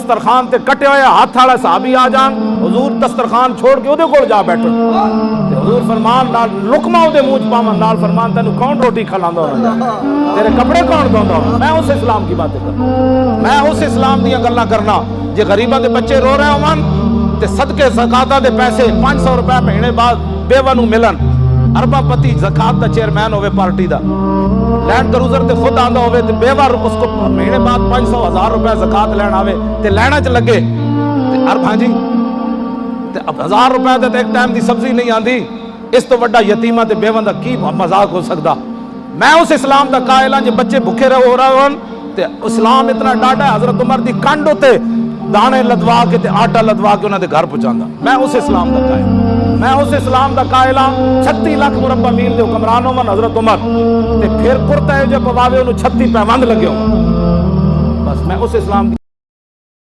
दस्तरखान ते कटे हुए हाथ वाला साहबी आ जान, हुजूर दस्तरखान छोड़ के उहदे कोल जा बैठो, हुजूर फरमान नाल लुकमा उहदे मूंह च पावन, नाल फरमान तैनू कौन रोटी खिलांदा होना, तेरे कपड़े कौन धोंदा होना। मैं उस इस्लाम की बातें करना, मैं उस इस्लाम दी गल्लां करना जे गरीबां दे बच्चे रो रहे होवन ते सदके ज़कात दे पैसे 500 रुपए महीने बाद बेवा नू मिलन, अरबापति ज़कात दा चेयरमैन होवे पार्टी दा, लैंड क्रूजर ते खुद आंदा होवे ते बेवा उसको महीने बाद 500,000 रुपए ज़कात लैन आवे ते लैना च लगे ते अरबां जी ते 1000 रुपए ते एक टाइम दी सब्जी नहीं आंदी, इस तो वड्डा यतीमा ते बेवां दा की मजाक हो सकदा। मैं उस इस्लाम दा कायल हां जे बच्चे भुखे हो रहे होन ते इस्लाम इतना डाढ़ा है, हजरत उमर दी कंड उते दाने लदवा के ते आटा लदवा के उन्हां दे घर पहुंचांदा। मैं उस इस्लाम दा कायल, मैं उस इस्लाम दा कायल हां। 36 लाख मुरब्बा मील दे हुक्मरान होवन हजरत उमर ते फिर कुर्ता जो पवावे उन्हें 36 पैबंद लगे हो, बस मैं उस इस्लाम